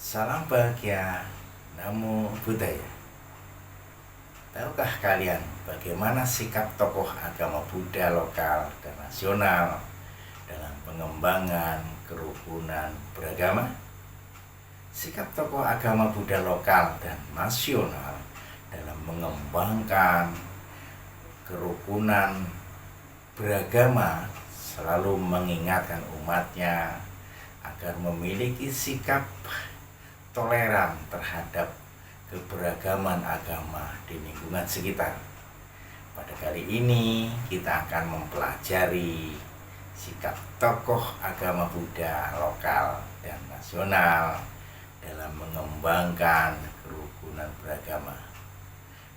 Salam bahagia, Namo Buddhaya. Tahukah kalian bagaimana sikap tokoh agama Buddha lokal dan nasional dalam pengembangan kerukunan beragama? Sikap tokoh agama Buddha lokal dan nasional dalam mengembangkan kerukunan beragama selalu mengingatkan umatnya agar memiliki sikap toleran terhadap keberagaman agama di lingkungan sekitar. Pada kali ini kita akan mempelajari sikap tokoh agama Buddha lokal dan nasional dalam mengembangkan kerukunan beragama.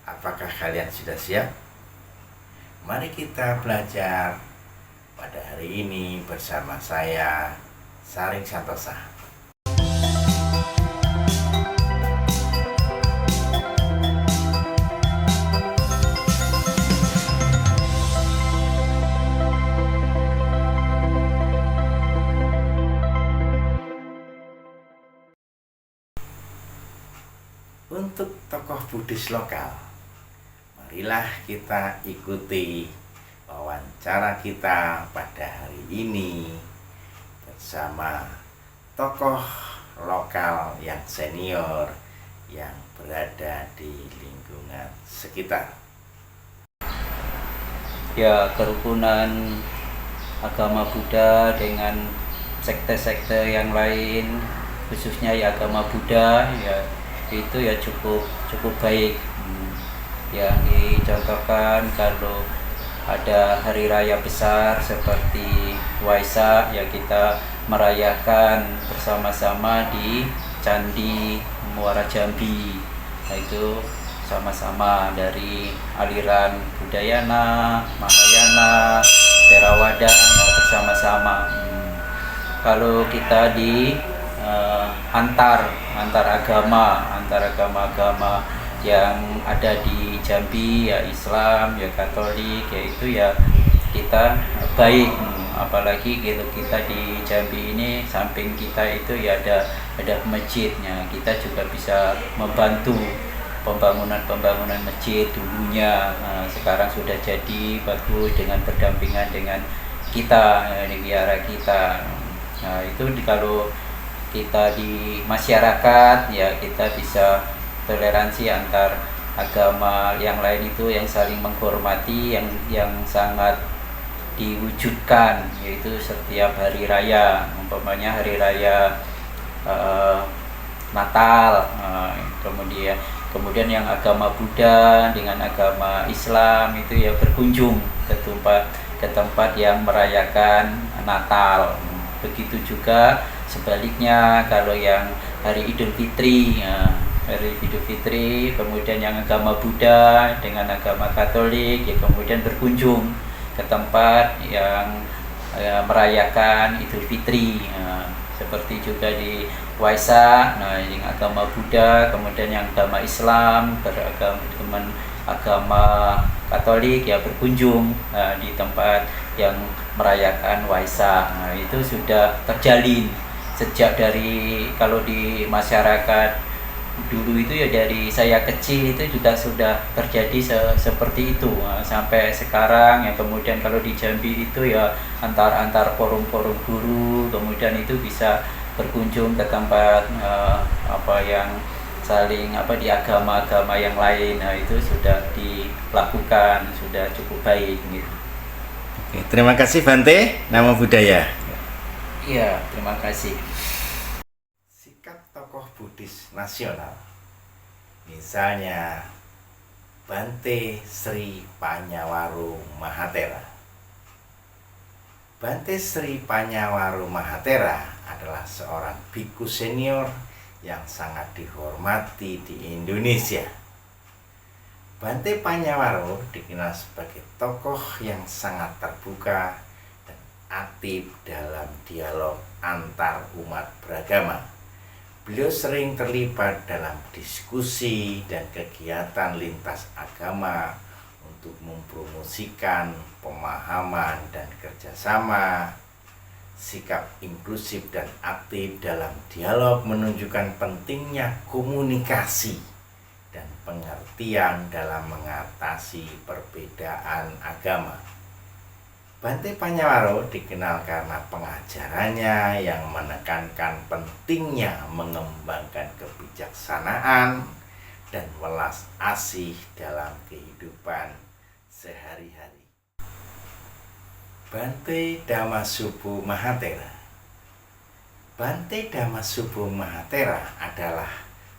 Apakah kalian sudah siap? Mari kita belajar pada hari ini bersama saya, Saring Santosa. Untuk tokoh Buddhis lokal, marilah kita ikuti wawancara kita pada hari ini bersama tokoh lokal yang senior yang berada di lingkungan sekitar. Ya, kerukunan agama Buddha dengan sekte-sekte yang lain, khususnya ya agama Buddha, ya itu ya cukup baik. Yang dicontohkan kalau ada hari raya besar seperti Waisak, ya kita merayakan bersama-sama di Candi Muara Jambi. Nah, itu sama-sama dari aliran Budayana, Mahayana, Theravada, ya bersama-sama. Kalau kita di antar agama yang ada di Jambi, ya Islam, ya Katolik, ya itu ya kita baik. Apalagi gitu kita di Jambi ini, samping kita itu ya ada masjidnya, kita juga bisa membantu pembangunan masjid dulunya. Sekarang sudah jadi bagus dengan berdampingan dengan kita, negara kita. Nah, itu kalau kita di masyarakat, ya kita bisa toleransi antar agama yang lain, itu yang saling menghormati, yang sangat diwujudkan, yaitu setiap hari raya, umpamanya hari raya Natal, kemudian yang agama Buddha dengan agama Islam itu ya berkunjung ke tempat yang merayakan Natal. Begitu juga sebaliknya kalau yang hari Idul Fitri, kemudian yang agama Buddha dengan agama Katolik ya kemudian berkunjung ke tempat yang merayakan Idul Fitri. Seperti juga di Waisak, yang agama Buddha kemudian yang agama Islam dengan agama Katolik ya berkunjung di tempat yang merayakan Waisak. Itu sudah terjalin sejak dari, kalau di masyarakat dulu itu ya dari saya kecil itu juga sudah terjadi seperti itu sampai sekarang ya. Kemudian kalau di Jambi itu ya antar forum-forum guru, kemudian itu bisa berkunjung ke tempat yang saling di agama-agama yang lain. Nah, itu sudah dilakukan, sudah cukup baik gitu. Oke, terima kasih Bante, Namo Buddhaya. Iya, terima kasih. Sikap tokoh Buddhis nasional, misalnya Bante Sri Panyawaru Mahathera. Bante Sri Panyawaru Mahathera adalah seorang bhikkhu senior yang sangat dihormati di Indonesia. Bante Panyawaru dikenal sebagai tokoh yang sangat terbuka dan aktif dalam dialog antar umat beragama. Beliau sering terlibat dalam diskusi dan kegiatan lintas agama untuk mempromosikan pemahaman dan kerjasama Sikap inklusif dan aktif dalam dialog menunjukkan pentingnya komunikasi dan pengertian dalam mengatasi perbedaan agama. Bante Panyawaro dikenal karena pengajarannya yang menekankan pentingnya mengembangkan kebijaksanaan dan welas asih dalam kehidupan sehari-hari. Bante Dhammasubhu Mahatera. Bante Dhammasubhu Mahatera adalah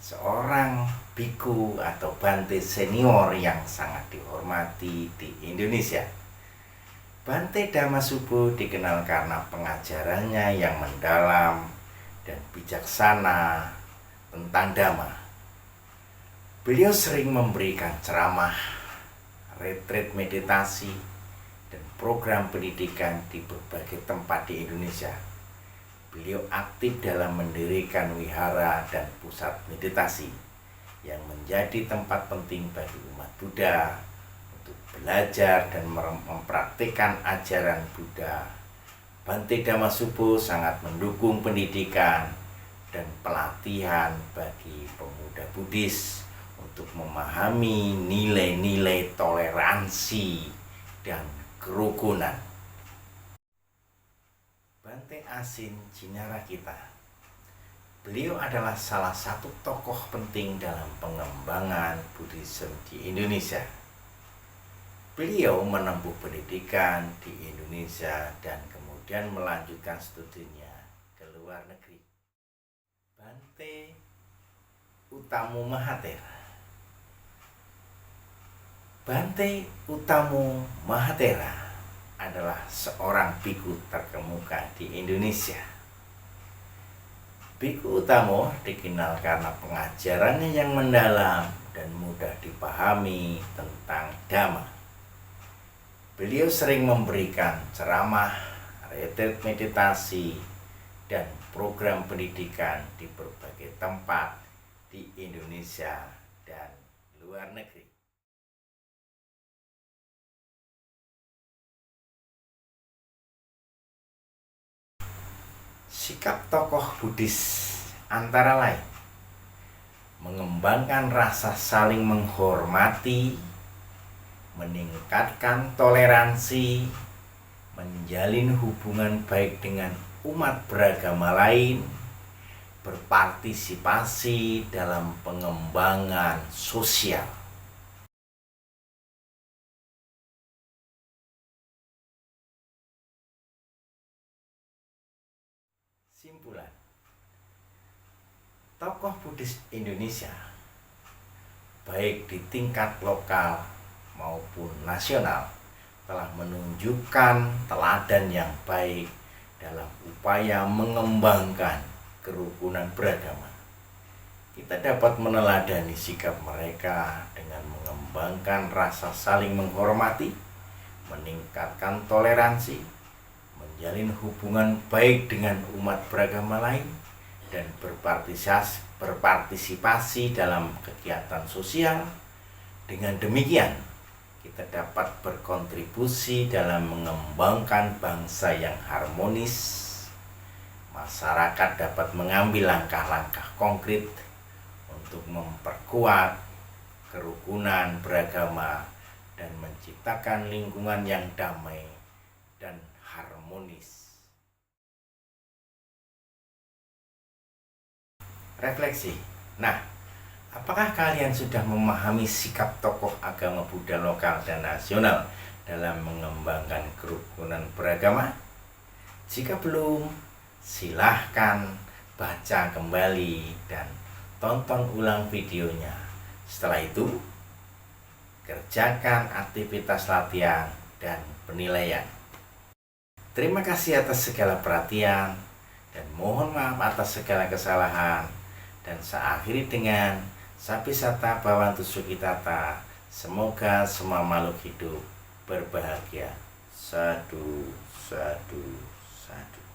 seorang biku atau bante senior yang sangat dihormati di Indonesia. Bante Dhammasubhu dikenal karena pengajarannya yang mendalam dan bijaksana tentang Dhamma. Beliau sering memberikan ceramah, retreat meditasi, dan program pendidikan di berbagai tempat di Indonesia. Beliau aktif dalam mendirikan wihara dan pusat meditasi yang menjadi tempat penting bagi umat Buddha untuk belajar dan mempraktikkan ajaran Buddha. Bante Dhammasubhu sangat mendukung pendidikan dan pelatihan bagi pemuda Buddhis untuk memahami nilai-nilai toleransi dan kerukunan. Bante Asin Jinarakita. Beliau adalah salah satu tokoh penting dalam pengembangan Buddhism di Indonesia. Beliau menempuh pendidikan di Indonesia dan kemudian melanjutkan studinya ke luar negeri. Bante Uttamo Mahatera. Bante Uttamo Mahatera adalah seorang biku terkemuka di Indonesia. Biku Uttamo dikenal karena pengajarannya yang mendalam dan mudah dipahami tentang Dhamma. Beliau sering memberikan ceramah, retreat meditasi, dan program pendidikan di berbagai tempat di Indonesia dan luar negeri. Sikap tokoh Buddhis antara lain mengembangkan rasa saling menghormati, meningkatkan toleransi, menjalin hubungan baik dengan umat beragama lain, berpartisipasi dalam pengembangan sosial. Simpulan, tokoh Buddhis Indonesia baik di tingkat lokal maupun nasional telah menunjukkan teladan yang baik dalam upaya mengembangkan kerukunan beragama. Kita dapat meneladani sikap mereka dengan mengembangkan rasa saling menghormati, meningkatkan toleransi, menjalin hubungan baik dengan umat beragama lain, dan berpartisipasi dalam kegiatan sosial. Dengan demikian, kita dapat berkontribusi dalam mengembangkan bangsa yang harmonis. Masyarakat dapat mengambil langkah-langkah konkret untuk memperkuat kerukunan beragama dan menciptakan lingkungan yang damai dan harmonis. Refleksi. Nah, apakah kalian sudah memahami sikap tokoh agama Buddha lokal dan nasional dalam mengembangkan kerukunan beragama? Jika belum, silahkan baca kembali dan tonton ulang videonya. Setelah itu, kerjakan aktivitas latihan dan penilaian. Terima kasih atas segala perhatian dan mohon maaf atas segala kesalahan. Dan saya akhiri dengan Sapisata Bhavantu Sukhitata. Semoga semua makhluk hidup berbahagia. Sadu, sadu, sadu.